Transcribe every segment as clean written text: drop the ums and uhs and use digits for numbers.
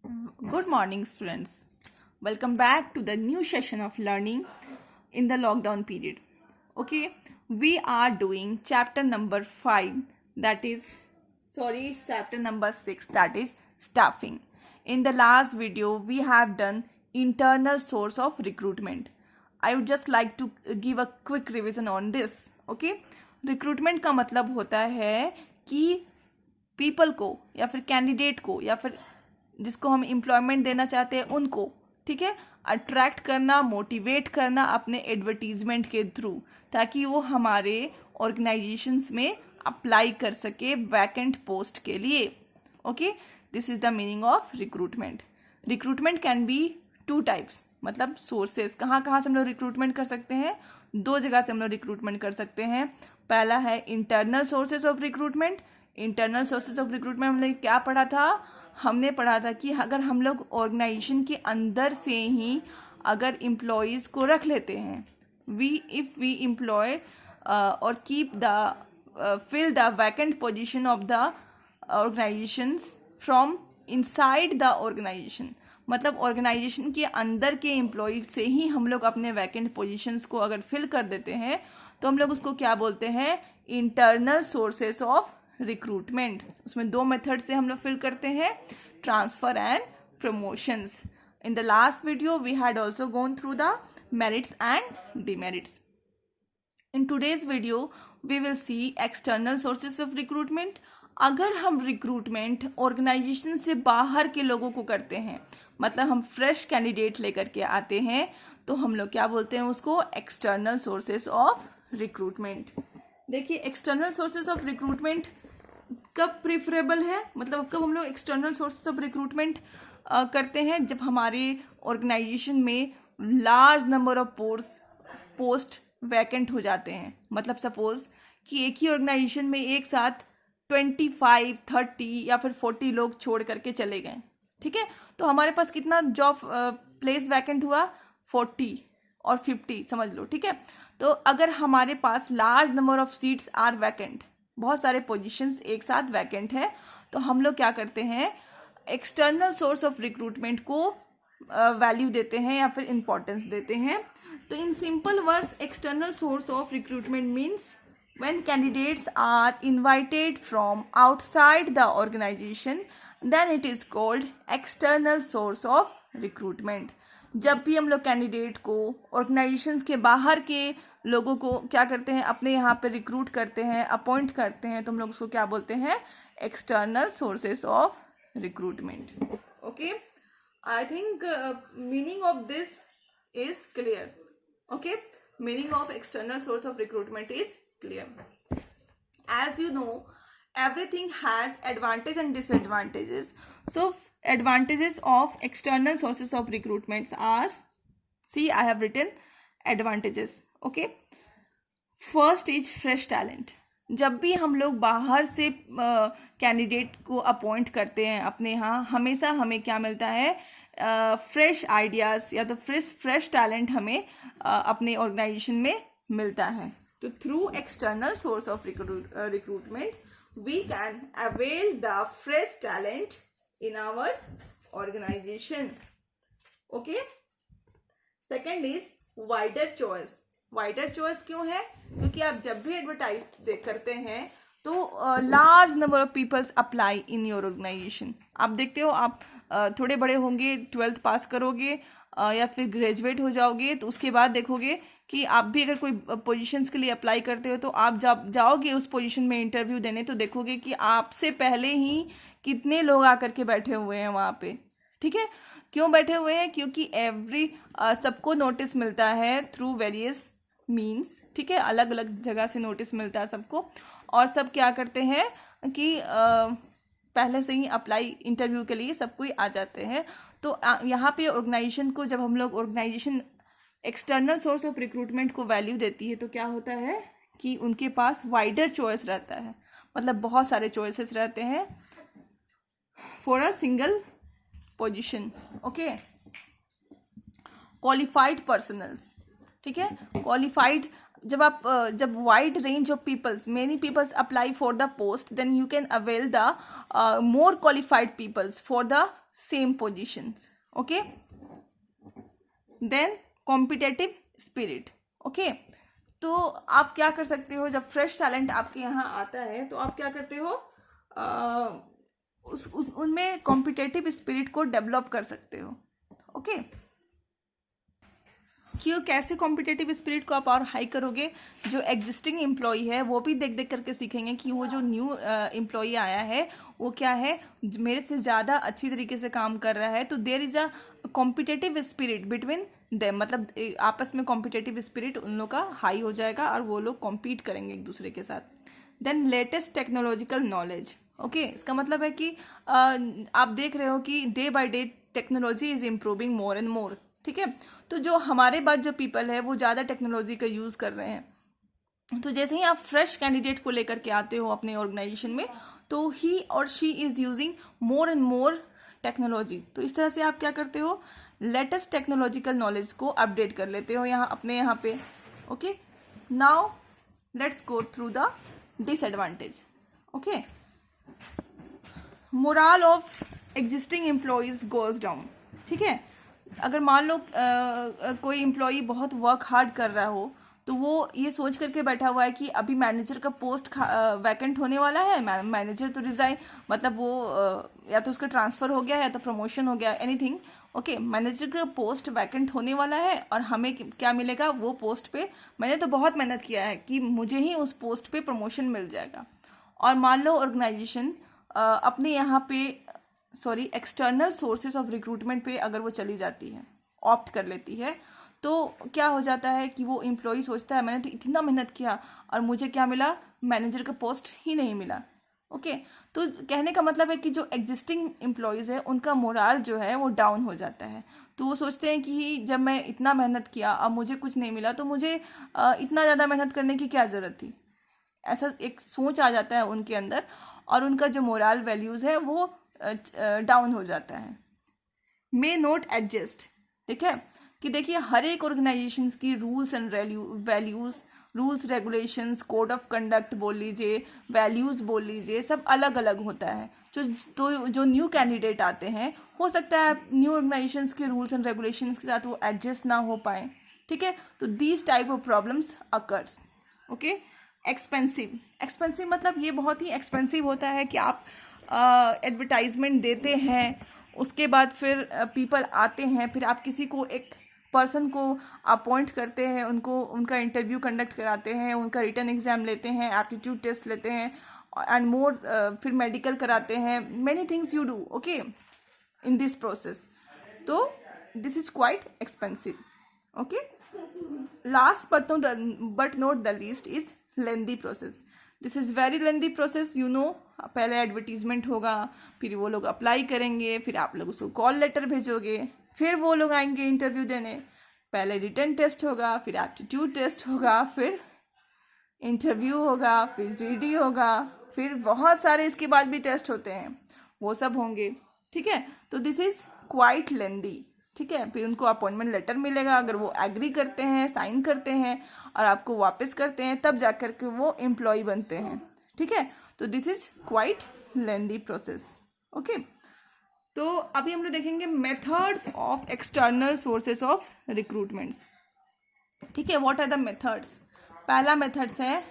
Good morning, students. Welcome back to the new session of learning in the lockdown period. Okay, we are doing chapter number 5, it's chapter number 6, that is staffing. In the last video, we have done internal source of recruitment. I would just like to give a quick revision on this. Okay, recruitment का मतलब होता है कि people को या फिर candidate को या फिर जिसको हम एम्प्लॉयमेंट देना चाहते हैं उनको, ठीक है, अट्रैक्ट करना, मोटिवेट करना अपने एडवर्टीजमेंट के थ्रू, ताकि वो हमारे ऑर्गेनाइजेशंस में अप्लाई कर सके वैकेंट पोस्ट के लिए. Okay, this is the meaning of recruitment. Recruitment can be 2 types, मतलब सोर्सेज. कहाँ कहाँ से हम लोग रिक्रूटमेंट कर सकते हैं? 2 जगह से हम लोग रिक्रूटमेंट कर सकते हैं. पहला है internal sources of recruitment. Internal sources of recruitment हमने क्या पढ़ा था? हमने पढ़ा था कि अगर हम लोग ऑर्गेनाइजेशन के अंदर से ही अगर एम्प्लॉयज़ को रख लेते हैं, इफ़ वी एम्प्लॉय और keep the fill the vacant position of the organisations from inside the organisation, मतलब ऑर्गेनाइजेशन के अंदर के एम्प्लॉय से ही हम लोग अपने वैकेंट पोजीशंस को अगर फिल कर देते हैं, तो हम लोग उसको क्या बोलते हैं? Internal sources of recruitment. उसमें 2 मेथड से हम लोग फिल करते हैं, transfer and promotions. In the last video we had also gone through the merits and demerits. In today's video we will see external sources of recruitment. अगर हम recruitment organisation से बाहर के लोगों को करते हैं, मतलब हम फ्रेश कैंडिडेट लेकर के आते हैं, तो हम लोग क्या बोलते हैं उसको? External sources of recruitment. देखिए, एक्सटर्नल सोर्सेस ऑफ रिक्रूटमेंट कब प्रेफरेबल है, मतलब कब हम लोग एक्सटर्नल सोर्सेस ऑफ रिक्रूटमेंट करते हैं? जब हमारे ऑर्गेनाइजेशन में large number of post vacant हो जाते हैं. मतलब सपोज कि एक ही ऑर्गेनाइजेशन में एक साथ 25, 30 या फिर 40 लोग छोड़ करके चले गए, ठीक है, तो हमारे पास कितना जॉब प्लेस वैकेंट हुआ? 40 और 50 समझ लो, ठीक है. तो अगर हमारे पास large number of seats are vacant, बहुत सारे पोजीशंस एक साथ वैकेंट है, तो हम लोग क्या करते हैं? एक्सटर्नल सोर्स ऑफ रिक्रूटमेंट को वैल्यू देते हैं या फिर इंपॉर्टेंस देते हैं. तो in simple words, external source of recruitment means when candidates are invited from outside the organization, then it is called external source of recruitment. जब भी हम लोग कैंडिडेट को ऑर्गेनाइजेशन के बाहर के लोगों को क्या करते हैं? अपने यहाँ पे रिक्रूट करते हैं, अपॉइंट करते हैं, तो हम लोग उसको क्या बोलते हैं? External sources of recruitment. Okay, I think meaning of this is clear. Okay, meaning of external source of recruitment is clear. As you know, everything has advantages and disadvantages. So advantages of external sources of recruitments are, see, I have written advantages. Okay, first is fresh talent. जब भी हम लोग बाहर से candidate को appoint करते हैं अपने यहाँ, हमेशा हमें क्या मिलता है? फ्रेश आइडियाज़ या तो फ्रेश टैलेंट हमें अपने ऑर्गेनाइजेशन में मिलता है. तो through external source of recruitment we can avail the fresh talent in our organisation. Okay, second is wider choice. Wider choice क्यों है? क्योंकि आप जब भी एडवर्टाइज करते हैं तो large number of peoples apply in your organisation. आप देखते हो, आप थोड़े बड़े होंगे, 12th पास करोगे या फिर ग्रेजुएट हो जाओगे, तो उसके बाद देखोगे कि आप भी अगर कोई पोजीशंस के लिए अप्लाई करते हो, तो आप जब जाओगे उस पोजीशन में इंटरव्यू देने, तो देखोगे कि आपसे पहले ही कितने लोग आकर के बैठे हुए हैं वहाँ पे, ठीक है. क्यों बैठे हुए हैं? क्योंकि सबको नोटिस मिलता है थ्रू वेरियस मीन्स, ठीक है, अलग अलग जगह से नोटिस मिलता है सबको, और सब क्या करते हैं कि पहले से ही अप्लाई इंटरव्यू के लिए सब कोई आ जाते हैं. तो यहाँ पे ऑर्गेनाइजेशन को, जब हम लोग organisation external source of recruitment को वैल्यू देती है, तो क्या होता है कि उनके पास वाइडर चॉइस रहता है, मतलब बहुत सारे चॉइसेस रहते हैं for a single position. Okay, qualified personals, ठीक है, क्वालिफाइड जब wide range of peoples, many peoples apply for the post, then you can avail the more qualified peoples for the same positions. Okay, then competitive spirit. Okay, तो आप क्या कर सकते हो, जब फ्रेश टैलेंट आपके यहाँ आता है तो आप क्या करते हो, उनमें कॉम्पिटेटिव स्पिरिट को डेवलप कर सकते हो. ओके, क्यों, कैसे कॉम्पिटेटिव स्पिरिट को आप और हाई करोगे, जो एग्जिस्टिंग एम्प्लॉई है वो भी देख देख करके सीखेंगे कि वो जो न्यू एम्प्लॉई आया है वो क्या है, मेरे से ज़्यादा अच्छी तरीके से काम कर रहा है. तो there is a competitive spirit between them, मतलब आपस में कॉम्पिटेटिव स्पिरिट उन लोग का हाई हो जाएगा और वो लोग कॉम्पीट करेंगे एक दूसरे के साथ. Then latest technological knowledge. Okay, इसका मतलब है कि आप देख रहे हो कि day by day technology is improving more and more. ठीक है, तो जो हमारे बाद जो पीपल है वो ज़्यादा टेक्नोलॉजी का यूज़ कर रहे हैं. तो जैसे ही आप फ्रेश कैंडिडेट को लेकर के आते हो अपने ऑर्गेनाइजेशन में, तो ही और she is using more and more technology. तो इस तरह से आप क्या करते हो, लेटेस्ट टेक्नोलॉजिकल नॉलेज को अपडेट कर लेते हो अपने यहाँ पे. Okay, now let's go through the disadvantage. Okay, moral of existing employees goes down. ठीक है, अगर मान लो कोई एम्प्लॉई बहुत वर्क हार्ड कर रहा हो, तो वो ये सोच करके बैठा हुआ है कि अभी मैनेजर का पोस्ट वैकेंट होने वाला है, मैनेजर तो रिजाइन, मतलब वो या तो उसका ट्रांसफ़र हो गया है या तो प्रमोशन हो गया, एनीथिंग. ओके, मैनेजर का पोस्ट वैकेंट होने वाला है और हमें क्या मिलेगा, वो पोस्ट पे मैंने तो बहुत मेहनत किया है कि मुझे ही उस पोस्ट पे प्रमोशन मिल जाएगा. और मान लो ऑर्गेनाइजेशन अपने यहाँ पे एक्सटर्नल सोर्सेज ऑफ रिक्रूटमेंट पे अगर वो चली जाती है, ऑप्ट कर लेती है, तो क्या हो जाता है कि वो एम्प्लॉय सोचता है मैंने तो इतना मेहनत किया और मुझे क्या मिला, मैनेजर का पोस्ट ही नहीं मिला. ओके, तो कहने का मतलब है कि जो एग्जिस्टिंग एम्प्लॉयज़ है उनका मोराल जो है वो डाउन हो जाता है. तो वो सोचते हैं कि जब मैं इतना मेहनत किया अब मुझे कुछ नहीं मिला तो मुझे इतना ज़्यादा मेहनत करने की क्या ज़रूरत थी. ऐसा एक सोच आ जाता है उनके अंदर और उनका जो मोरल वैल्यूज़ है वो डाउन हो जाता है. May not adjust. ठीक है, कि देखिए हर एक ऑर्गेनाइजेशंस की rules and values, rules regulations, code of conduct बोल लीजिए, वैल्यूज़ बोल लीजिए, सब अलग अलग होता है. जो न्यू कैंडिडेट आते हैं, हो सकता है न्यू ऑर्गेनाइजेशंस के रूल्स एंड रेगुलेशंस के साथ वो एडजस्ट ना हो पाए. ठीक है, तो these type of problems occurs. Okay, expensive मतलब ये बहुत ही एक्सपेंसिव होता है कि आप एडवर्टाइजमेंट देते हैं, उसके बाद फिर पीपल आते हैं, फिर आप किसी को एक पर्सन को अपॉइंट करते हैं, उनका इंटरव्यू कंडक्ट कराते हैं, उनका रिटन एग्जाम लेते हैं, एप्टीट्यूड टेस्ट लेते हैं एंड मोर, फिर मेडिकल कराते हैं, many things you do. Okay, in this process, तो this is quite expensive. Okay, last but not the least is lengthy process. This is very lengthy process. You know, पहले advertisement होगा, फिर वो लोग apply करेंगे, फिर आप लोग उसको कॉल लेटर भेजोगे, फिर वो लोग आएंगे इंटरव्यू देने, पहले रिटन टेस्ट होगा, फिर एप्टीट्यूड टेस्ट होगा, फिर इंटरव्यू होगा, फिर जीडी होगा, फिर बहुत सारे इसके बाद भी टेस्ट होते हैं, वो सब होंगे. ठीक है, तो दिस इज़ क्वाइट लेंदी. ठीक है, फिर उनको अपॉइंटमेंट लेटर मिलेगा, अगर वो एग्री करते हैं, साइन करते हैं और आपको वापस करते हैं, तब जा कर के वो एम्प्लॉय बनते हैं. ठीक है, तो this is quite lengthy process. Okay, तो अभी हम लोग देखेंगे methods of external sources of recruitments. ठीक है, व्हाट आर द मेथड्स. पहला मेथड्स है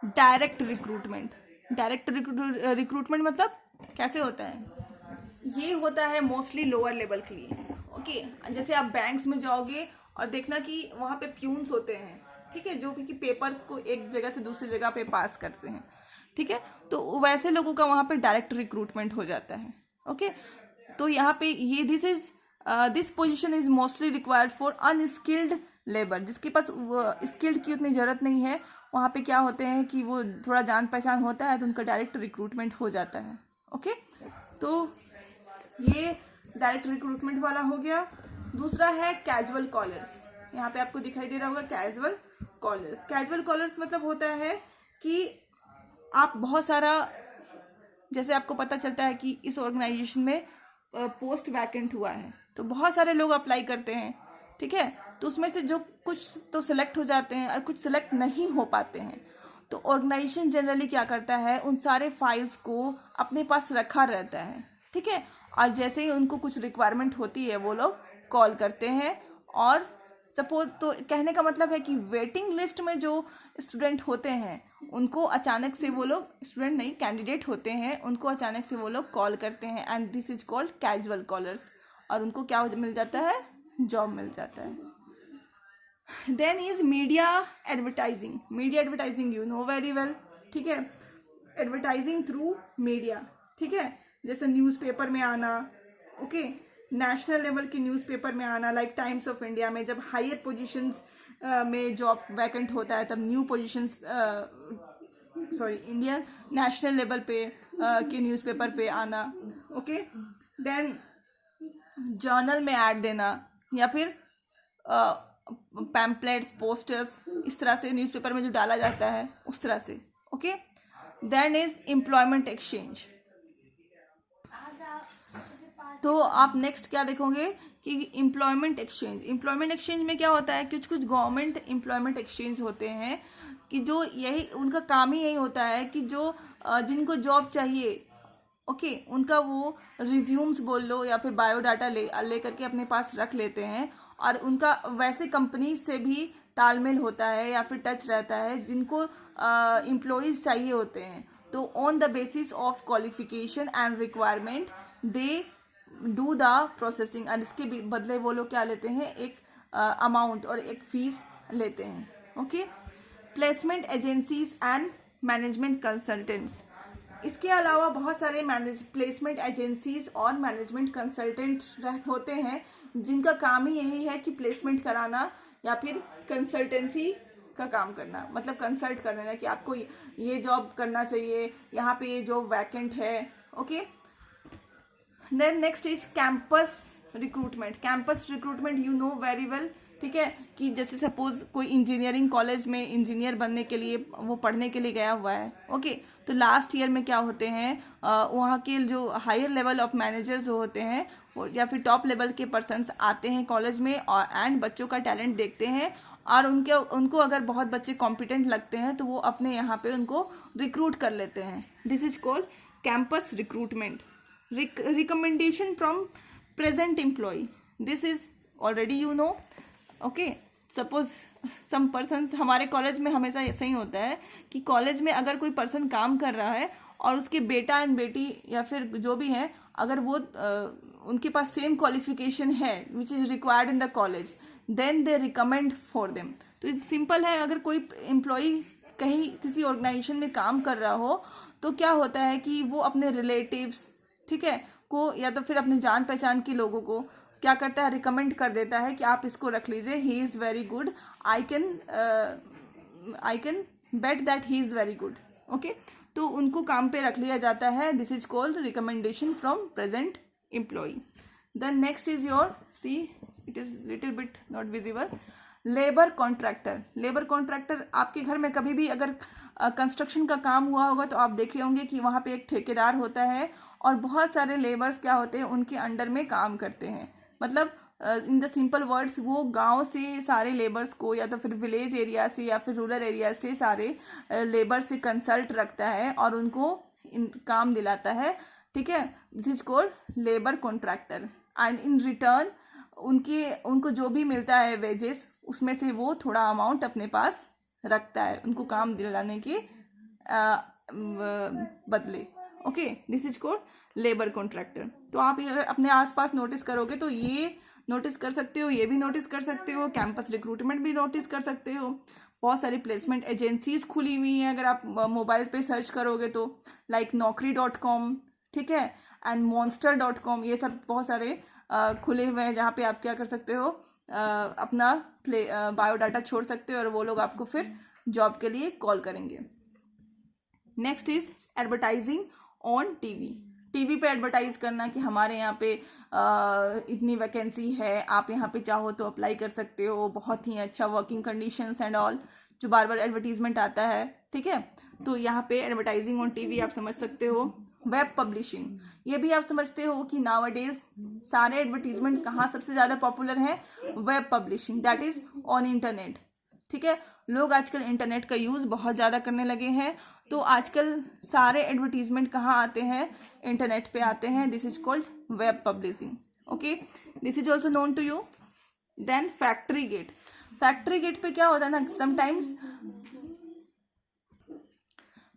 डायरेक्ट रिक्रूटमेंट. डायरेक्ट रिक्रूटमेंट मतलब कैसे होता है, ये होता है मोस्टली लोअर लेवल के लिए. ओके, जैसे आप बैंक्स में जाओगे और देखना कि वहाँ पे प्यून्स होते हैं. ठीक है, जो कि पेपर्स को एक जगह से दूसरी जगह पे पास करते हैं. ठीक है, तो वैसे लोगों का वहाँ पे डायरेक्ट रिक्रूटमेंट हो जाता है. ओके, तो यहाँ पे ये this position is mostly required for unskilled labour. जिसके पास स्किल्ड की उतनी ज़रूरत नहीं है, वहाँ पे क्या होते हैं कि वो थोड़ा जान पहचान होता है तो उनका डायरेक्ट रिक्रूटमेंट हो जाता है. ओके, तो ये डायरेक्ट रिक्रूटमेंट वाला हो गया. दूसरा है कैजुअल कॉलर्स. यहाँ पे आपको दिखाई दे रहा होगा कैजुअल कॉलर्स. कैजुअल कॉलर्स मतलब होता है कि आप बहुत सारा, जैसे आपको पता चलता है कि इस ऑर्गेनाइजेशन में पोस्ट वैकेंट हुआ है, तो बहुत सारे लोग अप्लाई करते हैं. ठीक है, तो उसमें से जो कुछ तो सिलेक्ट हो जाते हैं और कुछ सिलेक्ट नहीं हो पाते हैं। तो ऑर्गेनाइजेशन जनरली क्या करता है, उन सारे फाइल्स को अपने पास रखा रहता है, ठीक है। और जैसे ही उनको कुछ रिक्वायरमेंट होती है वो लोग कॉल करते हैं। और सपोज, तो कहने का मतलब है कि वेटिंग लिस्ट में जो स्टूडेंट होते हैं उनको अचानक से वो लोग, स्टूडेंट नहीं कैंडिडेट होते हैं, उनको अचानक से वो लोग कॉल करते हैं and this is called casual callers. और उनको क्या मिल जाता है, जॉब मिल जाता है। Then is media advertising. Media advertising you know very well, ठीक है। एडवर्टाइजिंग थ्रू मीडिया, ठीक है, जैसे न्यूज़पेपर में आना, ओके, नेशनल लेवल के न्यूज़पेपर में आना, लाइक टाइम्स ऑफ इंडिया में जब हायर पोजीशंस में जॉब वैकेंट होता है तब new positions, Indian national level पे के न्यूज़पेपर पे आना, ओके। देन जर्नल में ऐड देना, या फिर पैम्पलेट्स, पोस्टर्स, इस तरह से न्यूज़पेपर में जो डाला जाता है उस तरह से, okay. Then is employment exchange. तो आप नेक्स्ट क्या देखोगे कि एम्प्लॉयमेंट एक्सचेंज। एम्प्लॉयमेंट एक्सचेंज में क्या होता है, कुछ कुछ गवर्नमेंट एम्प्लॉयमेंट एक्सचेंज होते हैं कि जो यही उनका काम ही यही होता है कि जो जिनको जॉब चाहिए, ओके, उनका वो रिज्यूम्स बोल लो या फिर बायोडाटा ले करके अपने पास रख लेते हैं। और उनका वैसे कंपनी से भी तालमेल होता है या फिर टच रहता है जिनको एम्प्लॉयज़ चाहिए होते हैं। तो on the basis of qualification and requirement they do the processing, और इसके बदले वो लोग क्या लेते हैं, एक अमाउंट और एक फीस लेते हैं, okay. Placement agencies and management consultants. इसके अलावा बहुत सारे प्लेसमेंट एजेंसीज और मैनेजमेंट कंसल्टेंट होते हैं जिनका काम ही यही है कि प्लेसमेंट कराना या फिर कंसल्टेंसी का काम करना, मतलब कंसल्ट कर देना कि आपको ये जॉब करना चाहिए, यहाँ पे ये जॉब वैकेंट है, okay. Then next is campus recruitment. Campus recruitment you know very well, ठीक है, कि जैसे सपोज कोई इंजीनियरिंग कॉलेज में इंजीनियर बनने के लिए वो पढ़ने के लिए गया हुआ है, ओके। तो लास्ट ईयर में क्या होते हैं, वहाँ के जो हायर लेवल ऑफ मैनेजर्स जो होते हैं या फिर टॉप लेवल के पर्सन्स आते हैं कॉलेज में और एंड बच्चों का टैलेंट देखते हैं, और उनको अगर बहुत बच्चे कॉम्पिटेंट लगते हैं तो वो अपने यहाँ पे उनको रिक्रूट कर लेते हैं। This is called campus recruitment. Recommendation from present employ, this is already you know, okay. Suppose some persons, हमारे कॉलेज में हमेशा ऐसा ही होता है कि कॉलेज में अगर कोई पर्सन काम कर रहा है और उसके बेटा एंड बेटी या फिर जो भी है, अगर वो उनके पास सेम क्वालिफिकेशन है which is required in the college, then they recommend for them. तो सिंपल है, अगर कोई एम्प्लॉय कहीं किसी ऑर्गेनाइजेशन में काम कर रहा हो तो क्या होता है कि वो अपने रिलेटिव्स, ठीक है, को या तो फिर अपने जान पहचान के लोगों को क्या करता है, रिकमेंड कर देता है कि आप इसको रख लीजिए, he is very good, I can bet that he is very good, okay. तो उनको काम पे रख लिया जाता है। This is called recommendation from present employ. Then next is your, see it is little bit not visible, labour contractor. Labour contractor, आपके घर में कभी भी अगर कंस्ट्रक्शन का काम हुआ होगा तो आप देखे होंगे कि वहाँ पे एक ठेकेदार होता है और बहुत सारे लेबर्स क्या होते हैं उनके अंडर में काम करते हैं। मतलब इन द सिंपल वर्ड्स, वो गांव से सारे लेबर्स को या तो फिर विलेज एरिया से या फिर रूरल एरिया से सारे लेबर से कंसल्ट रखता है और उनको काम दिलाता है, ठीक है। This is called labour contractor. And in return उनको जो भी मिलता है वेजेस, उसमें से वो थोड़ा अमाउंट अपने पास रखता है उनको काम दिलाने के बदले, okay. This is called labour contractor. तो आप अगर अपने आसपास नोटिस करोगे तो ये नोटिस कर सकते हो, ये भी नोटिस कर सकते हो, कैंपस रिक्रूटमेंट भी नोटिस कर सकते हो। बहुत सारी प्लेसमेंट एजेंसीज खुली हुई हैं अगर आप मोबाइल पे सर्च करोगे तो, लाइक naukri.com, ठीक है, एंड monster.com, ये सब बहुत सारे खुले हुए हैं जहाँ पे आप क्या कर सकते हो, अपना बायोडाटा छोड़ सकते हो और वो लोग आपको फिर जॉब के लिए कॉल करेंगे। Next is advertising on TV. TV पे एडवर्टाइज करना कि हमारे यहाँ पे इतनी वैकेंसी है, आप यहाँ पे चाहो तो अप्लाई कर सकते हो, बहुत ही अच्छा वर्किंग कंडीशंस एंड ऑल, जो बार बार एडवर्टीजमेंट आता है, ठीक है। तो यहाँ पे एडवर्टाइजिंग ऑन टीवी आप समझ सकते हो। वेब पब्लिशिंग, ये भी आप समझते हो कि नाउअडेज सारे एडवर्टीजमेंट कहाँ सबसे ज़्यादा पॉपुलर है, web publishing, that is on internet, ठीक है। लोग आजकल इंटरनेट का यूज़ बहुत ज़्यादा करने लगे हैं, तो आजकल सारे एडवर्टीजमेंट कहाँ आते हैं, इंटरनेट पे आते हैं। This is called web publishing, okay. This is also known to you. Then factory gate, factory gate पे क्या होता है ना, समटाइम्स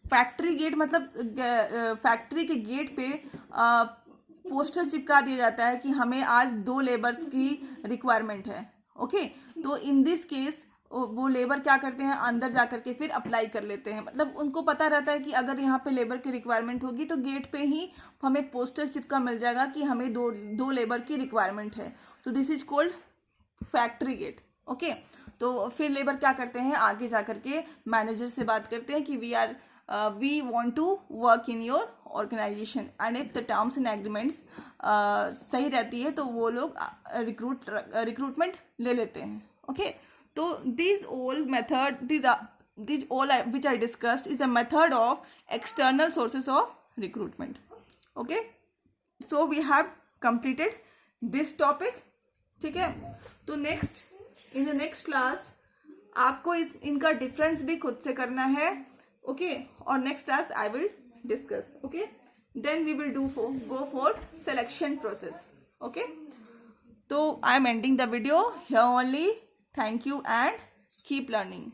फैक्ट्री गेट मतलब फैक्ट्री के गेट पे पोस्टर चिपका दिया जाता है कि हमें आज 2 लेबर्स की रिक्वायरमेंट है, ओके। तो इन दिस केस वो लेबर क्या करते हैं, अंदर जा करके फिर अप्लाई कर लेते हैं, मतलब उनको पता रहता है कि अगर यहाँ पे लेबर की रिक्वायरमेंट होगी तो गेट पे ही हमें पोस्टर चिपका मिल जाएगा कि हमें दो लेबर की रिक्वायरमेंट है। तो this is called factory gate, okay. तो फिर लेबर क्या करते हैं, आगे जा करके मैनेजर से बात करते हैं कि we want to work in your organization and if the terms and agreements सही रहती है तो वो लोग रिक्रूटमेंट ले लेते हैं, ओके। तो these all which I discussed is a method of external sources of recruitment, okay. So we have completed this topic, ठीक है। तो next in the next class आपको इनका डिफरेंस भी खुद से करना है, ओके। और next class I will discuss, okay. Then we will go for selection process, okay. तो I am ending the video here only. Thank you and keep learning.